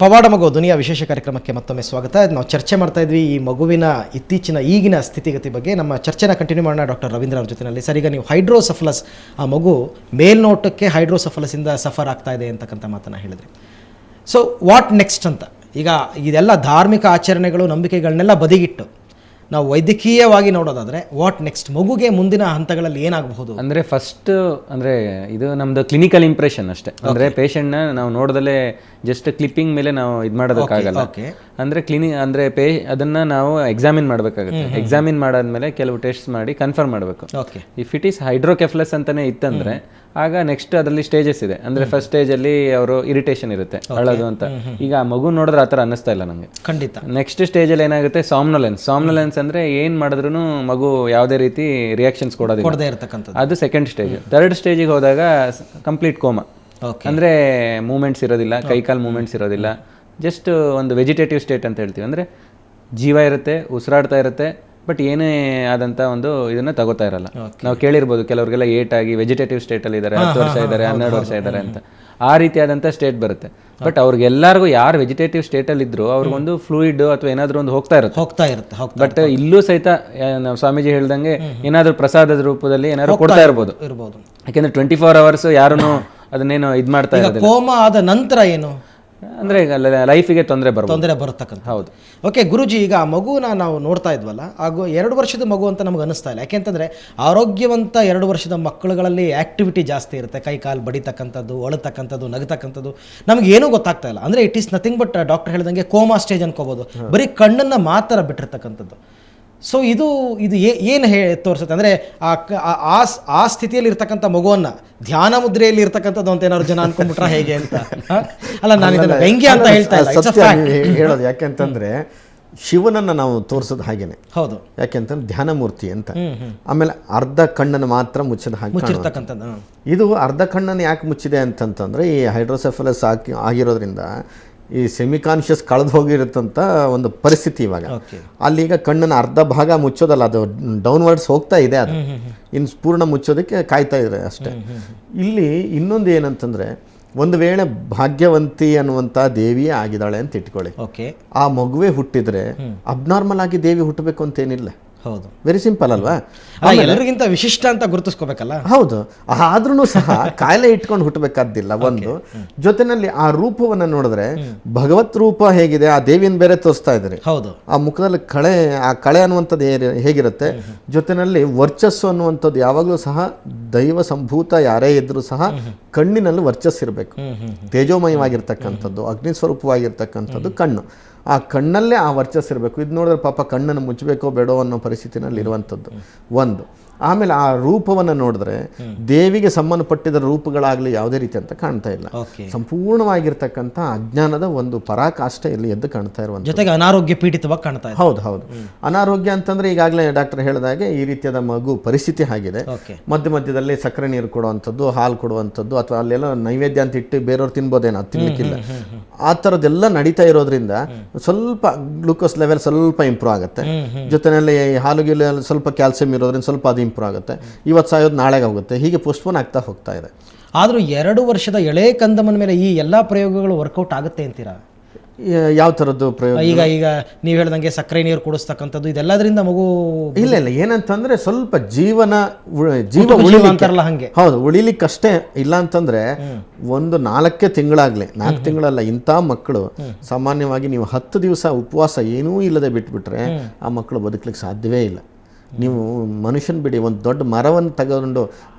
ಪವಾಡ ಮಗು ದುನಿಯಾ ವಿಶೇಷ ಕಾರ್ಯಕ್ರಮಕ್ಕೆ ಮತ್ತೊಮ್ಮೆ ಸ್ವಾಗತ. ನಾವು ಚರ್ಚೆ ಮಾಡ್ತಾ ಇದ್ವಿ ಈ ಮಗುವಿನ ಈಗಿನ ಸ್ಥಿತಿಗತಿ ಬಗ್ಗೆ. ನಮ್ಮ ಚರ್ಚೆನ ಕಂಟಿನ್ಯೂ ಮಾಡೋಣ ಡಾಕ್ಟರ್ ರವೀಂದ್ರ ಅವ್ರ ಜೊತೆಯಲ್ಲಿ. ಸರ್, ಈಗ ನೀವು ಹೈಡ್ರೋಸೆಫಲಸ್, ಆ ಮಗು ಮೇಲ್ನೋಟಕ್ಕೆ ಹೈಡ್ರೋಸೆಫಲಸಿಂದ ಸಫರ್ ಆಗ್ತಾ ಇದೆ ಅಂತಕ್ಕಂಥ ಮಾತನ್ನು ಹೇಳಿದ್ರಿ. ಸೊ ವಾಟ್ ನೆಕ್ಸ್ಟ್ ಅಂತ, ಈಗ ಇದೆಲ್ಲ ಧಾರ್ಮಿಕ ಆಚರಣೆಗಳು ನಂಬಿಕೆಗಳನ್ನೆಲ್ಲ ಬದಿಗಿಟ್ಟು ನಾವು ವೈದ್ಯಕೀಯವಾಗಿ ನೋಡೋದಾದ್ರೆ ವಾಟ್ ನೆಕ್ಸ್ಟ್, ಮಗುಗೆ ಮುಂದಿನ ಹಂತಗಳಲ್ಲಿ ಏನಾಗಬಹುದು? ಅಂದರೆ ಫಸ್ಟ್ ಅಂದರೆ ಇದು ನಮ್ದು ಕ್ಲಿನಿಕಲ್ ಇಂಪ್ರೆಷನ್ ಅಷ್ಟೇ. ಅಂದರೆ ಪೇಷಂಟ್ನ ನಾವು ನೋಡ್ದಲೇ ಜಸ್ಟ್ ಕ್ಲಿಪ್ಪಿಂಗ್ ಮೇಲೆ ನಾವು ಇದು ಮಾಡೋದಕ್ಕಾಗಲ್ಲ. ಅಂದರೆ ಅದನ್ನು ನಾವು ಎಕ್ಸಾಮಿನ್ ಮಾಡಬೇಕಾಗುತ್ತೆ. ಎಕ್ಸಾಮಿನ್ ಮಾಡಾದ್ಮೇಲೆ ಕೆಲವು ಟೆಸ್ಟ್ ಮಾಡಿ ಕನ್ಫರ್ಮ್ ಮಾಡಬೇಕು. ಇಫ್ ಇಟ್ ಈಸ್ ಹೈಡ್ರೋಕೆಫಲಸ್ ಅಂತಾನೆ ಇತ್ತಂದ್ರೆ ಆಗ ನೆಕ್ಸ್ಟ್ ಅದರಲ್ಲಿ ಸ್ಟೇಜಸ್ ಇದೆ. ಅಂದ್ರೆ ಫಸ್ಟ್ ಸ್ಟೇಜಲ್ಲಿ ಅವರು ಇರಿಟೇಷನ್ ಇರುತ್ತೆ, ಅಳೋದು ಅಂತ. ಈಗ ಆ ಮಗು ನೋಡಿದ್ರೆ ಆ ಥರ ಅನ್ನಿಸ್ತಾ ಇಲ್ಲ ನನಗೆ. ಖಂಡಿತ. ನೆಕ್ಸ್ಟ್ ಸ್ಟೇಜಲ್ಲಿ ಏನಾಗುತ್ತೆ, ಸಾಮ್ನೊಲೆನ್ಸ್ ಅಂದ್ರೆ ಏನ್ ಮಾಡಿದ್ರು ಮಗು ಯಾವುದೇ ರೀತಿ ರಿಯಾಕ್ಷನ್ಸ್ ಕೊಡೋದಿಲ್ಲ, ಅದು ಸೆಕೆಂಡ್ ಸ್ಟೇಜ್. ಥರ್ಡ್ ಸ್ಟೇಜಿಗೆ ಹೋದಾಗ ಕಂಪ್ಲೀಟ್ ಕೋಮಾ, ಅಂದ್ರೆ ಮೂಮೆಂಟ್ಸ್ ಇರೋದಿಲ್ಲ, ಕೈಕಾಲು ಮೂಮೆಂಟ್ಸ್ ಇರೋದಿಲ್ಲ, ಜಸ್ಟ್ ಒಂದು ವೆಜಿಟೇಟಿವ್ ಸ್ಟೇಟ್ ಅಂತ ಹೇಳ್ತೀವಿ. ಅಂದ್ರೆ ಜೀವ ಇರುತ್ತೆ, ಉಸಿರಾಡ್ತಾ ಇರುತ್ತೆ, ಬಟ್ ಏನೇ ಆದಂಥ ಒಂದು ಇದನ್ನ ತಗೋತಾ ಇರಲ್ಲ. ನಾವು ಕೇಳಿರ್ಬೋದು ಕೆಲವ್ರಿಗೆಲ್ಲ ಏಟಾಗಿ ವೆಜಿಟೇಟಿವ್ ಸ್ಟೇಟಲ್ಲಿ ಇದ್ದಾರೆ, 10 ವರ್ಷ ಇದ್ದಾರೆ, 12 ವರ್ಷ ಇದ್ದಾರೆ ಅಂತ. ಆ ರೀತಿಯಾದಂಥ ಸ್ಟೇಟ್ ಬರುತ್ತೆ. ಬಟ್ ಅವ್ರಿಗೆಲ್ಲರಿಗೂ ಯಾರು ವೆಜಿಟೇಟಿವ್ ಸ್ಟೇಟಲ್ಲಿ ಇದ್ರು ಅವ್ರಿಗೊಂದು ಫ್ಲೂಯಿಡ್ ಅಥವಾ ಏನಾದರೂ ಒಂದು ಹೋಗ್ತಾ ಇರುತ್ತೆ. ಬಟ್ ಇಲ್ಲೂ ಸಹಿತ ನಾವು ಸ್ವಾಮೀಜಿ ಹೇಳ್ದಂಗೆ ಏನಾದರೂ ಪ್ರಸಾದದ ರೂಪದಲ್ಲಿ ಏನಾದ್ರು ಕೊಡ್ತಾ ಇರ್ಬೋದು. ಯಾಕೆಂದ್ರೆ 24 hours ಯಾರನ್ನು ಅದನ್ನೇನು ಇದು ಮಾಡ್ತಾ ಇರೋದಿಲ್ಲ. ಕೋಮಾ ಆದ ನಂತರ ಏನು ಅಂದರೆ ಲೈಫಿಗೆ ತೊಂದರೆ ಬರತಕ್ಕಂಥ. ಹೌದು. ಓಕೆ ಗುರುಜಿ, ಈಗ ಆ ಮಗುನ ನಾವು ನೋಡ್ತಾ ಇದ್ವಲ್ಲ, ಹಾಗೂ 2 ವರ್ಷದ ಮಗು ಅಂತ ನಮ್ಗೆ ಅನಿಸ್ತಾ ಇಲ್ಲ. ಯಾಕೆಂತಂದರೆ ಆರೋಗ್ಯವಂತ 2 ವರ್ಷದ ಮಕ್ಕಳುಗಳಲ್ಲಿ ಆ್ಯಕ್ಟಿವಿಟಿ ಜಾಸ್ತಿ ಇರುತ್ತೆ, ಕೈ ಕಾಲು ಬಡಿತಕ್ಕಂಥದ್ದು, ಅಳತಕ್ಕಂಥದ್ದು, ನಗತಕ್ಕಂಥದ್ದು, ನಮ್ಗೆ ಏನೂ ಗೊತ್ತಾಗ್ತಾ ಇಲ್ಲ. ಅಂದರೆ it is nothing but doctor ಹೇಳ್ದಂಗೆ ಕೋಮಾ ಸ್ಟೇಜ್ ಅನ್ಕೋಬೋದು, ಬರೀ ಕಣ್ಣನ್ನು ಮಾತ್ರ ಬಿಟ್ಟಿರ್ತಕ್ಕಂಥದ್ದು. ಸೊ ಇದು ಏನು ತೋರಿಸುತ್ತೆ ಅಂದರೆ ಆ ಸ್ಥಿತಿಯಲ್ಲಿ ಇರ್ತಕ್ಕಂಥ ಮಗುವನ್ನು ಧ್ಯಾನ ಮುದ್ರೆಯಲ್ಲಿ ಇರ್ತಕ್ಕಂಥದ್ದು ಅಂತ ಏನಾದ್ರು ಜನ ಅನ್ಕೊಂಡ್ಬಿಟ್ರೆ ಹೇಗೆ ಅಂತ. ಅಲ್ಲ, ನಾನು ಇದನ್ನು ವ್ಯಂಗ್ಯ ಅಂತ ಹೇಳ್ತಾ ಇಲ್ಲ, ಹೇಳೋದು. ಯಾಕೆಂತಂದ್ರೆ ಶಿವನನ್ನು ನಾವು ತೋರಿಸೋದು ಹಾಗೇನೆ. ಹೌದು. ಯಾಕೆಂತಂದ್ರೆ ಧ್ಯಾನ ಮೂರ್ತಿ ಅಂತ. ಆಮೇಲೆ ಅರ್ಧ ಕಣ್ಣನ್ನು ಮಾತ್ರ ಮುಚ್ಚಿದ ಹಾಗೆ ಮುಚ್ಚಿರ್ತಕ್ಕಂಥದ್ದು. ಇದು ಅರ್ಧ ಕಣ್ಣನ್ನು ಯಾಕೆ ಮುಚ್ಚಿದೆ ಅಂತಂತಂದ್ರೆ ಈ ಹೈಡ್ರೋಸೆಫಲಸ್ ಆಗಿರೋದ್ರಿಂದ ಈ ಸೆಮಿಕಾನ್ಷಿಯಸ್ ಕಳೆದು ಹೋಗಿರುತ್ತಂತ ಒಂದು ಪರಿಸ್ಥಿತಿ ಇವಾಗ. ಅಲ್ಲೀಗ ಕಣ್ಣನ್ನು ಅರ್ಧ ಭಾಗ ಮುಚ್ಚೋದಲ್ಲ, ಅದು ಡೌನ್ವರ್ಡ್ಸ್ ಹೋಗ್ತಾ ಇದೆ, ಅದು ಇನ್ನು ಪೂರ್ಣ ಮುಚ್ಚೋದಕ್ಕೆ ಕಾಯ್ತಾ ಇದೆ ಅಷ್ಟೇ. ಇಲ್ಲಿ ಇನ್ನೊಂದು ಏನಂತಂದ್ರೆ, ಒಂದು ವೇಳೆ ಭಾಗ್ಯವಂತಿ ಅನ್ನುವಂಥ ದೇವಿಯೇ ಆಗಿದ್ದಾಳೆ ಅಂತ ಇಟ್ಕೊಳ್ಳಿ, ಆ ಮಗುವೆ ಹುಟ್ಟಿದ್ರೆ ಅಬ್ನಾರ್ಮಲ್ ಆಗಿ ದೇವಿ ಹುಟ್ಟಬೇಕು ಅಂತೇನಿಲ್ಲ. ಹೌದು, ವೆರಿ ಸಿಂಪಲ್ ಅಲ್ವಾ? ಎಲ್ಲರಿಗಿಂತ ವಿಶಿಷ್ಟ ಅಂತ ಗುರುತಿಸ್ಕೋಬೇಕಲ್ಲ. ಹೌದು, ಆದ್ರೂ ಸಹ ಕಾಯಿಲೆ ಇಟ್ಕೊಂಡು ಹುಟ್ಟಬೇಕಾದ್ದಿಲ್ಲ. ಒಂದು ಜೊತೆನಲ್ಲಿ ಆ ರೂಪವನ್ನು ನೋಡಿದ್ರೆ ಭಗವತ್ ರೂಪ ಹೇಗಿದೆ, ಆ ದೇವಿಯನ್ನು ಬೇರೆ ತೋರಿಸ್ತಾ ಇದ್ದಾರೆ. ಹೌದು, ಆ ಮುಖದಲ್ಲಿ ಆ ಕಳೆ ಅನ್ನುವಂಥದ್ದು ಹೇಗಿರುತ್ತೆ, ಜೊತೆನಲ್ಲಿ ವರ್ಚಸ್ಸು ಅನ್ನುವಂಥದ್ದು ಯಾವಾಗಲೂ ಸಹ ದೈವ ಸಂಭೂತ ಯಾರೇ ಇದ್ರೂ ಸಹ ಕಣ್ಣಿನಲ್ಲಿ ವರ್ಚಸ್ಸಿರಬೇಕು. ತೇಜೋಮಯವಾಗಿರ್ತಕ್ಕಂಥದ್ದು, ಅಗ್ನಿ ಸ್ವರೂಪವಾಗಿರ್ತಕ್ಕಂಥದ್ದು ಕಣ್ಣು. ಆ ಕಣ್ಣಲ್ಲೇ ಆ ವರ್ಚಸ್ ಇರಬೇಕು. ಇದು ನೋಡಿದ್ರೆ ಪಾಪ ಕಣ್ಣನ್ನು ಮುಚ್ಚಬೇಕೋ ಬೇಡೋ ಅನ್ನೋ ಪರಿಸ್ಥಿತಿನಲ್ಲಿ ಇರುವಂಥದ್ದು ಒಂದು. ಆಮೇಲೆ ಆ ರೂಪವನ್ನು ನೋಡಿದ್ರೆ ದೇವಿಗೆ ಸಂಬಂಧಪಟ್ಟಿದ ರೂಪಗಳಾಗಲಿ ಯಾವುದೇ ರೀತಿ ಅಂತ ಕಾಣ್ತಾ ಇಲ್ಲ. ಸಂಪೂರ್ಣವಾಗಿರ್ತಕ್ಕಂಥ ಅಜ್ಞಾನದ ಒಂದು ಪರಾಕಾಷ್ಠೆ ಇಲ್ಲಿ ಎದ್ದು ಕಾಣ್ತಾ ಇರುವಂಥ, ಜೊತೆಗೆ ಅನಾರೋಗ್ಯ ಪೀಡಿತವಾಗಿ ಕಾಣ್ತಾ ಇದೆ. ಹೌದು. ಅನಾರೋಗ್ಯ ಅಂತಂದ್ರೆ ಈಗಾಗಲೇ ಡಾಕ್ಟರ್ ಹೇಳಿದಾಗೆ ಈ ರೀತಿಯಾದ ಮಗು ಪರಿಸ್ಥಿತಿ ಆಗಿದೆ. ಮಧ್ಯದಲ್ಲಿ ಸಕ್ಕರೆ ನೀರು ಕೊಡುವಂಥದ್ದು, ಹಾಲು ಕೊಡುವಂಥದ್ದು, ಅಥವಾ ಅಲ್ಲೆಲ್ಲ ನೈವೇದ್ಯ ಅಂತ ಇಟ್ಟು ಬೇರೆಯವ್ರು ತಿನ್ಬೋದೇನೋ, ಅದು ತಿನ್ಲಿಕ್ಕಿಲ್ಲ. ಆ ಥರದ್ದೆಲ್ಲ ನಡೀತಾ ಇರೋದ್ರಿಂದ ಸ್ವಲ್ಪ ಗ್ಲೂಕೋಸ್ ಲೆವೆಲ್ ಸ್ವಲ್ಪ ಇಂಪ್ರೂವ್ ಆಗುತ್ತೆ. ಜೊತೆಯಲ್ಲಿ ಹಾಲುಗಿಲ್ಲ ಸ್ವಲ್ಪ ಕ್ಯಾಲ್ಸಿಯಂ ಇರೋದ್ರಿಂದ ಸ್ವಲ್ಪ ಅದು ಇಂಪ್ರೂವ್ ಆಗುತ್ತೆ. ಇವತ್ತು ಸಾಯೋದು ನಾಳೆಗೆ ಹೋಗುತ್ತೆ, ಹೀಗೆ ಪೋಸ್ಟ್ಪೋನ್ ಆಗ್ತಾ ಹೋಗ್ತಾ ಇದೆ. ಆದರೂ 2 ವರ್ಷದ ಎಳೆ ಕಂದಮ್ಮನ ಮೇಲೆ ಈ ಎಲ್ಲ ಪ್ರಯೋಗಗಳು ವರ್ಕೌಟ್ ಆಗುತ್ತೆ ಅಂತೀರಾ? ಯಾವ ಥರದ್ದು ಪ್ರಯೋಗ? ಈಗ ನೀವು ಹೇಳ್ದಂಗೆ ಸಕ್ಕರೆ ನೀರು ಕುಡಿಸ್ತಕ್ಕಂಥದ್ದು, ಇದೆಲ್ಲದರಿಂದ ಮಗು ಇಲ್ಲ ಏನಂತಂದ್ರೆ ಸ್ವಲ್ಪ ಜೀವ ಅಂತಾರಲ್ಲ ಹಂಗೆ. ಹೌದು, ಉಳಿಲಿಕ್ಕಷ್ಟೇ. ಇಲ್ಲ ಅಂತಂದ್ರೆ ಒಂದು 4 ತಿಂಗಳಾಗ್ಲಿ, 4 ತಿಂಗಳಲ್ಲ, ಇಂಥ ಮಕ್ಕಳು ಸಾಮಾನ್ಯವಾಗಿ ನೀವು 10 ದಿವಸ ಉಪವಾಸ ಏನೂ ಇಲ್ಲದೆ ಬಿಟ್ಬಿಟ್ರೆ ಆ ಮಕ್ಕಳು ಬದುಕಲಿಕ್ಕೆ ಸಾಧ್ಯವೇ ಇಲ್ಲ. ನೀವು ಮನುಷ್ಯನ ಬಿಡಿ, ಒಂದು ದೊಡ್ಡ ಮರವನ್ನು ತಗೊಂಡು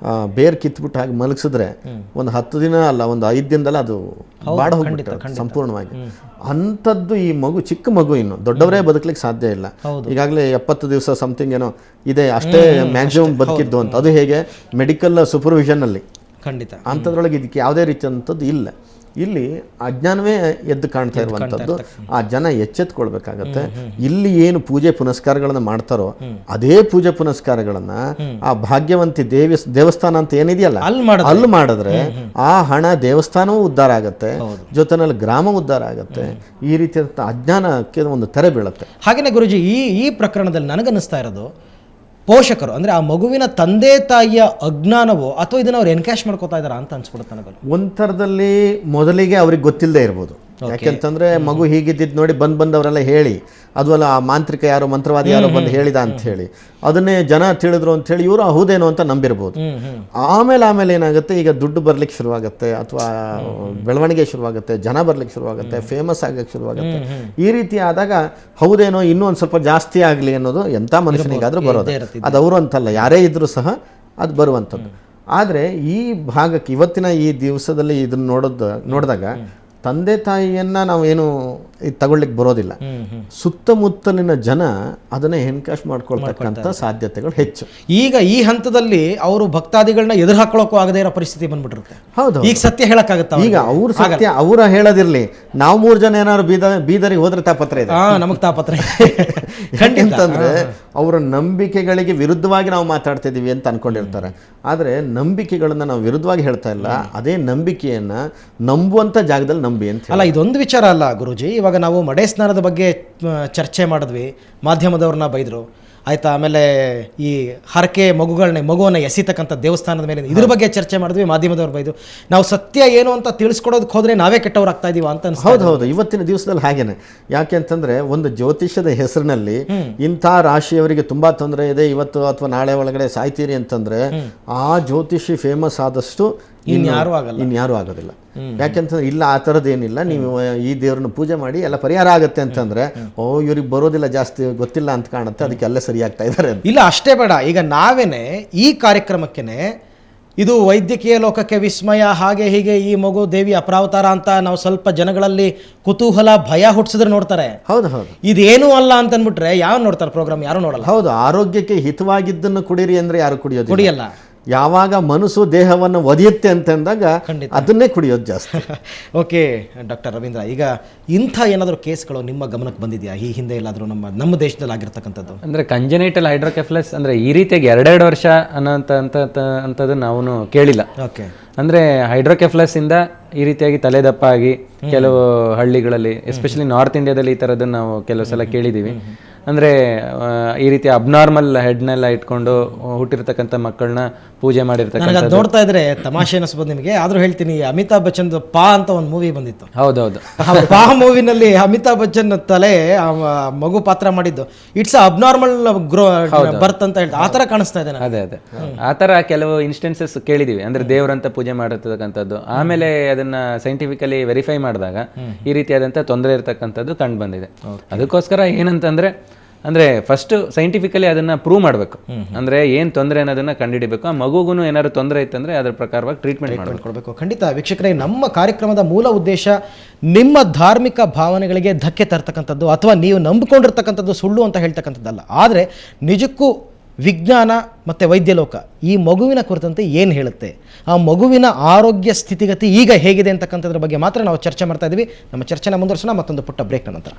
ಬೇರ್ ಕಿತ್ಬಿಟ್ಟು ಹಾಗೆ ಮಲಗಿಸಿದ್ರೆ ಒಂದು 10 ದಿನ ಅಲ್ಲ, ಒಂದು 5 ದಿನದಲ್ಲ ಅದು ಬಾಡ ಹೋಗ್ಬಿಟ್ಟು ಸಂಪೂರ್ಣವಾಗಿ. ಅಂಥದ್ದು ಈ ಮಗು, ಚಿಕ್ಕ ಮಗು, ಇನ್ನು ದೊಡ್ಡವರೇ ಬದುಕಲಿಕ್ಕೆ ಸಾಧ್ಯ ಇಲ್ಲ. ಈಗಾಗಲೇ 70 ದಿವಸ ಸಮಥಿಂಗ್ ಏನೋ ಇದೆ, ಅಷ್ಟೇ ಮ್ಯಾಕ್ಸಿಮಮ್ ಬದುಕಿದ್ದು ಅಂತ. ಅದು ಹೇಗೆ ಮೆಡಿಕಲ್ ಸೂಪರ್ವಿಷನ್ ಅಲ್ಲಿ. ಖಂಡಿತ. ಅಂಥದ್ರೊಳಗೆ ಇದಕ್ಕೆ ಯಾವುದೇ ರೀತಿಯಂಥದ್ದು ಇಲ್ಲ. ಇಲ್ಲಿ ಅಜ್ಞಾನವೇ ಎದ್ದು ಕಾಣ್ತಾ ಇರುವಂಥದ್ದು. ಆ ಜನ ಎಚ್ಚೆತ್ಕೊಳ್ಬೇಕಾಗತ್ತೆ. ಇಲ್ಲಿ ಏನು ಪೂಜೆ ಪುನಸ್ಕಾರಗಳನ್ನ ಮಾಡ್ತಾರೋ ಅದೇ ಪೂಜೆ ಪುನಸ್ಕಾರಗಳನ್ನ ಆ ಭಾಗ್ಯವಂತಿ ದೇವಸ್ಥಾನ ಅಂತ ಏನಿದೆಯಲ್ಲ ಅಲ್ಲಿ ಮಾಡಿದ್ರೆ ಆ ಹಣ ದೇವಸ್ಥಾನವೂ ಉದ್ಧಾರ ಆಗತ್ತೆ, ಜೊತೆನಲ್ಲಿ ಗ್ರಾಮ ಉದ್ಧಾರ ಆಗತ್ತೆ. ಈ ರೀತಿಯಾದ ಅಜ್ಞಾನಕ್ಕೆ ಒಂದು ತೆರೆ ಬೀಳುತ್ತೆ. ಹಾಗೇನೆ ಗುರುಜಿ, ಈ ಪ್ರಕರಣದಲ್ಲಿ ನನಗನ್ನಿಸ್ತಾ ಇರೋದು, ಪೋಷಕರು ಅಂದರೆ ಆ ಮಗುವಿನ ತಂದೆ ತಾಯಿಯ ಅಜ್ಞಾನವೋ ಅಥವಾ ಇದನ್ನು ಅವ್ರು ಎನ್ಕ್ಯಾಶ್ ಮಾಡ್ಕೋತಾ ಇದ್ದಾರಾ ಅಂತ ಅನ್ಸ್ಬಿಡುತ್ತೆ ನನಗೆ. ಒಂಥರದಲ್ಲಿ ಮೊದಲಿಗೆ ಅವ್ರಿಗೆ ಗೊತ್ತಿಲ್ಲದೆ ಇರ್ಬೋದು. ಯಾಕೆಂತಂದ್ರೆ ಮಗು ಹೀಗಿದ್ದಿದ್ದು ನೋಡಿ ಬಂದವರೆಲ್ಲ ಹೇಳಿ, ಅದು ಅಲ್ಲ ಆ ಮಾಂತ್ರಿಕ ಯಾರೋ ಮಂತ್ರವಾದಿ ಯಾರೋ ಬಂದು ಹೇಳಿದ ಅಂತ ಹೇಳಿ ಅದನ್ನೇ ಜನ ತಿಳಿದ್ರು ಅಂತ ಹೇಳಿ ಇವರು ಹೌದೇನೋ ಅಂತ ನಂಬಿರ್ಬೋದು. ಆಮೇಲೆ ಏನಾಗುತ್ತೆ, ಈಗ ದುಡ್ಡು ಬರ್ಲಿಕ್ಕೆ ಶುರುವಾಗುತ್ತೆ, ಅಥವಾ ಬೆಳವಣಿಗೆ ಶುರುವಾಗುತ್ತೆ, ಜನ ಬರ್ಲಿಕ್ಕೆ ಶುರುವಾಗುತ್ತೆ, ಫೇಮಸ್ ಆಗಕ್ಕೆ ಶುರುವಾಗುತ್ತೆ. ಈ ರೀತಿ ಆದಾಗ ಹೌದೇನೋ ಇನ್ನೂ ಒಂದು ಸ್ವಲ್ಪ ಜಾಸ್ತಿ ಆಗಲಿ ಅನ್ನೋದು ಎಂಥ ಮನುಷ್ಯನಿಗಾದ್ರೂ ಬರೋದು. ಅದು ಅವರು ಅಂತಲ್ಲ, ಯಾರೇ ಇದ್ರೂ ಸಹ ಅದು ಬರುವಂಥದ್ದು. ಆದರೆ ಈ ಭಾಗಕ್ಕೆ ಇವತ್ತಿನ ಈ ದಿವಸದಲ್ಲಿ ಇದನ್ನು ನೋಡಿದಾಗ ತಂದೆ ತಾಯಿಯನ್ನ ನಾವೇನು ತಗೊಳ್ಳಿಕ್ಕೆ ಬರೋದಿಲ್ಲ. ಸುತ್ತಮುತ್ತಲಿನ ಜನ ಅದನ್ನ ಎನ್ಕ್ಯಾಶ್ ಮಾಡ್ಕೊಳ್ತಕ್ಕಂಥ ಸಾಧ್ಯತೆಗಳು ಹೆಚ್ಚು. ಈಗ ಈ ಹಂತದಲ್ಲಿ ಅವರು ಭಕ್ತಾದಿಗಳನ್ನ ಎದುರು ಹಾಕೊಳ್ಳೋಕ್ಕೂ ಆಗದೇ ಇರೋ ಪರಿಸ್ಥಿತಿ ಬಂದ್ಬಿಟ್ಟಿರುತ್ತೆ. ಹೌದು, ಈಗ ಸತ್ಯ ಹೇಳಕ್ಕಾಗತ್ತ? ಈಗ ಅವ್ರ ಸತ್ಯ ಅವರ ಹೇಳೋದಿರ್ಲಿ, ನಾವು 3 ಜನ ಏನಾದ್ರು ಬೀದರಿಗೆ ಹೋದ್ರೆ ತಾಪತ್ರ ಇದೆ, ನಮಗ್ ತಾಪತ್ರ. ಯಾಕೆಂತಂದ್ರೆ ಅವರ ನಂಬಿಕೆಗಳಿಗೆ ವಿರುದ್ಧವಾಗಿ ನಾವು ಮಾತಾಡ್ತಿದೀವಿ ಅಂತ ಅನ್ಕೊಂಡಿರ್ತಾರೆ. ಆದ್ರೆ ನಂಬಿಕೆಗಳನ್ನ ನಾವು ವಿರುದ್ಧವಾಗಿ ಹೇಳ್ತಾ ಇಲ್ಲ, ಅದೇ ನಂಬಿಕೆಯನ್ನ ನಂಬುವಂತ ಜಾಗದಲ್ಲಿ ನಂಬಿ ಅಂತ. ಅಲ್ಲ, ಇದೊಂದು ವಿಚಾರ ಅಲ್ಲ ಗುರೂಜಿ. ಇವಾಗ ನಾವು ಮಡೆ ಸ್ನಾನದ ಬಗ್ಗೆ ಚರ್ಚೆ ಮಾಡಿದ್ವಿ, ಮಾಧ್ಯಮದವ್ರನ್ನ ಬೈದ್ರು ಆಯ್ತಾ. ಆಮೇಲೆ ಈ ಹರಕೆ ಮಗುವನ್ನ ಎಸಿತಕ್ಕಂಥ ದೇವಸ್ಥಾನದ ಮೇಲೆ ಇದ್ರ ಬಗ್ಗೆ ಚರ್ಚೆ ಮಾಡಿದ್ವಿ, ಮಾಧ್ಯಮದವ್ರು ಬೈದು. ನಾವು ಸತ್ಯ ಏನು ಅಂತ ತಿಳಿಸ್ಕೊಡೋದಕ್ಕೆ ಹೋದ್ರೆ ನಾವೇ ಕೆಟ್ಟವ್ರು ಆಗ್ತಾ ಇದೀವ ಅಂತ ಅನ್ಸುತ್ತೆ. ಹೌದು, ಇವತ್ತಿನ ದಿವಸದಲ್ಲಿ ಹಾಗೇನೆ. ಯಾಕೆ ಅಂತಂದ್ರೆ ಒಂದು ಜ್ಯೋತಿಷ್ಯದ ಹೆಸರಿನಲ್ಲಿ ಇಂಥ ರಾಶಿಯವರಿಗೆ ತುಂಬಾ ತೊಂದರೆ ಇದೆ, ಇವತ್ತು ಅಥವಾ ನಾಳೆ ಒಳಗಡೆ ಸಾಯ್ತೀರಿ ಅಂತಂದ್ರೆ ಆ ಜ್ಯೋತಿಷಿ ಫೇಮಸ್ ಆದಷ್ಟು ಇನ್ಯಾರೂ ಆಗೋದಿಲ್ಲ. ಯಾಕೆಂತಂದ್ರೆ ಇಲ್ಲ, ಆ ಥರದ್ದೇನಿಲ್ಲ, ನೀವು ಈ ದೇವ್ರನ್ನ ಪೂಜೆ ಮಾಡಿ ಎಲ್ಲ ಪರಿಹಾರ ಆಗುತ್ತೆ ಅಂತಂದ್ರೆ ಇವ್ರಿಗೆ ಬರೋದಿಲ್ಲ, ಜಾಸ್ತಿ ಗೊತ್ತಿಲ್ಲ ಅಂತ ಕಾಣುತ್ತೆ, ಅದಕ್ಕೆ ಎಲ್ಲ ಸರಿ ಆಗ್ತಾ ಇದ್ದಾರೆ. ಇಲ್ಲ, ಅಷ್ಟೇ ಬೇಡ. ಈಗ ನಾವೇನೆ ಈ ಕಾರ್ಯಕ್ರಮಕ್ಕೇನೆ ಇದು ವೈದ್ಯಕೀಯ ಲೋಕಕ್ಕೆ ವಿಸ್ಮಯ, ಹಾಗೆ ಹೀಗೆ ಈ ಮಗು ದೇವಿ ಅಪರಾವತಾರ ಅಂತ ನಾವು ಸ್ವಲ್ಪ ಜನಗಳಲ್ಲಿ ಕುತೂಹಲ ಭಯ ಹುಟ್ಟಿಸಿದ್ರೆ ನೋಡ್ತಾರೆ. ಹೌದು, ಇದೇನು ಅಲ್ಲ ಅಂತ ಅಂದ್ಬಿಟ್ರೆ ಯಾರು ನೋಡ್ತಾರೆ ಪ್ರೋಗ್ರಾಮ್? ಯಾರು ನೋಡಲ್ಲ. ಹೌದು, ಆರೋಗ್ಯಕ್ಕೆ ಹಿತವಾಗಿದ್ದನ್ನು ಕುಡೀರಿ ಅಂದ್ರೆ ಯಾರು ಕುಡಿಯಲ್ಲ. ಯಾವಾಗ ಮನಸ್ಸು ದೇಹವನ್ನು ಒದೆಯುತ್ತೆ ಅಂತಂದಾಗ ಅದನ್ನೇ ಕುಡಿಯೋದು ಜಾಸ್ತಿ. ಓಕೆ ಡಾಕ್ಟರ್ ರವೀಂದ್ರ, ಈಗ ಇಂಥ ಏನಾದರೂ ಕೇಸ್ಗಳು ನಿಮ್ಮ ಗಮನಕ್ಕೆ ಬಂದಿದೆಯಾ ಈ ಹಿಂದೆ ಎಲ್ಲಾದರೂ ನಮ್ಮ ದೇಶದಲ್ಲಿ ಆಗಿರ್ತಕ್ಕಂಥದ್ದು? ಅಂದರೆ ಕಂಜೆನೈಟಲ್ ಹೈಡ್ರೋಕೆಫಲಸ್ ಅಂದರೆ ಈ ರೀತಿಯಾಗಿ 2 ವರ್ಷ ಅನ್ನೋಂಥದ್ದು ನಾವು ಕೇಳಿಲ್ಲ. ಓಕೆ, ಅಂದರೆ ಹೈಡ್ರೋಕೆಫಲಸ್ ಇಂದ ಈ ರೀತಿಯಾಗಿ ತಲೆದಪ್ಪ ಆಗಿ ಕೆಲವು ಹಳ್ಳಿಗಳಲ್ಲಿ, ಎಸ್ಪೆಷಲಿ ನಾರ್ತ್ ಇಂಡಿಯಾದಲ್ಲಿ ಈ ಥರದನ್ನು ನಾವು ಕೆಲವು ಸಲ ಕೇಳಿದ್ದೀವಿ. ಅಂದರೆ ಈ ರೀತಿ ಅಬ್ನಾರ್ಮಲ್ ಹೆಡ್ನೆಲ್ಲ ಇಟ್ಕೊಂಡು ಹುಟ್ಟಿರ್ತಕ್ಕಂಥ ಮಕ್ಕಳನ್ನ ಪೂಜೆ ಮಾಡಿರ್ತಕ್ಕಂಥ. ನೋಡ್ತಾ ಇದ್ರೆ ತಮಾಷೆ ಅನಿಸ್ಬೋದು ನಿಮಗೆ, ಆದ್ರೂ ಹೇಳ್ತೀನಿ, ಅಮಿತಾಬ್ ಬಚ್ಚನ್ ಪಾ ಅಂತ ಒಂದು ಮೂವಿ ಬಂದಿತ್ತು. ಹೌದೌದು, ಪಾ ಮೂವಿನಲ್ಲಿ ಅಮಿತಾಬ್ ಬಚ್ಚನ್ ತಲೆ ಮಗು ಪಾತ್ರ ಮಾಡಿದ್ದು ಇಟ್ಸ್ ಅಬ್ನಾರ್ಮಲ್ ಬರ್ತ್ ಅಂತ ಹೇಳ್ತಾರೆ. ಆ ಥರ ಕಾಣಿಸ್ತಾ ಇದೆ. ಅದೇ ಆ ಥರ ಕೆಲವು ಇನ್ಸ್ಟೆನ್ಸಸ್ ಕೇಳಿದೀವಿ. ಅಂದ್ರೆ ದೇವರಂತ ಪೂಜೆ ಮಾಡಿರ್ತಕ್ಕಂಥದ್ದು, ಆಮೇಲೆ ಅದನ್ನ ಸೈಂಟಿಫಿಕಲಿ ವೆರಿಫೈ ಮಾಡಿದಾಗ ಈ ರೀತಿಯಾದಂಥ ತೊಂದರೆ ಇರತಕ್ಕಂಥದ್ದು ಕಂಡು ಬಂದಿದೆ. ಅದಕ್ಕೋಸ್ಕರ ಏನಂತಂದ್ರೆ ಫಸ್ಟ್ ಸೈಂಟಿಫಿಕಲಿ ಅದನ್ನ ಪ್ರೂವ್ ಮಾಡಬೇಕು. ಅಂದ್ರೆ ಏನ್ ತೊಂದರೆ ಅನ್ನೋದನ್ನ ಕಂಡುಹಿಡಿಬೇಕು. ಆ ಮಗುಗೂ ಏನಾದ್ರು ತೊಂದರೆ ಇತ್ತಂದ್ರೆ ಅದ್ರ ಪ್ರಕಾರವಾಗಿ ಟ್ರೀಟ್ಮೆಂಟ್ ಕೊಡಬೇಕು. ಖಂಡಿತ ವೀಕ್ಷಕರೇ, ನಮ್ಮ ಕಾರ್ಯಕ್ರಮದ ಮೂಲ ಉದ್ದೇಶ ನಿಮ್ಮ ಧಾರ್ಮಿಕ ಭಾವನೆಗಳಿಗೆ ಧಕ್ಕೆ ತರ್ತಕ್ಕಂಥದ್ದು ಅಥವಾ ನೀವು ನಂಬಿಕೊಂಡಿರ್ತಕ್ಕಂಥದ್ದು ಸುಳ್ಳು ಅಂತ ಹೇಳ್ತಕ್ಕಂಥದ್ದಲ್ಲ. ಆದರೆ ನಿಜಕ್ಕೂ ವಿಜ್ಞಾನ ಮತ್ತು ವೈದ್ಯಲೋಕ ಈ ಮಗುವಿನ ಕುರಿತಂತೆ ಏನು ಹೇಳುತ್ತೆ, ಆ ಮಗುವಿನ ಆರೋಗ್ಯ ಸ್ಥಿತಿಗತಿ ಈಗ ಹೇಗಿದೆ ಅಂತಕ್ಕಂಥದ್ರ ಬಗ್ಗೆ ಮಾತ್ರ ನಾವು ಚರ್ಚೆ ಮಾಡ್ತಾ ಇದ್ದೀವಿ. ನಮ್ಮ ಚರ್ಚೆನ ಮುಂದುವರಿಸೋಣ ಮತ್ತೊಂದು ಪುಟ್ಟ ಬ್ರೇಕ್ನ ನಂತರ.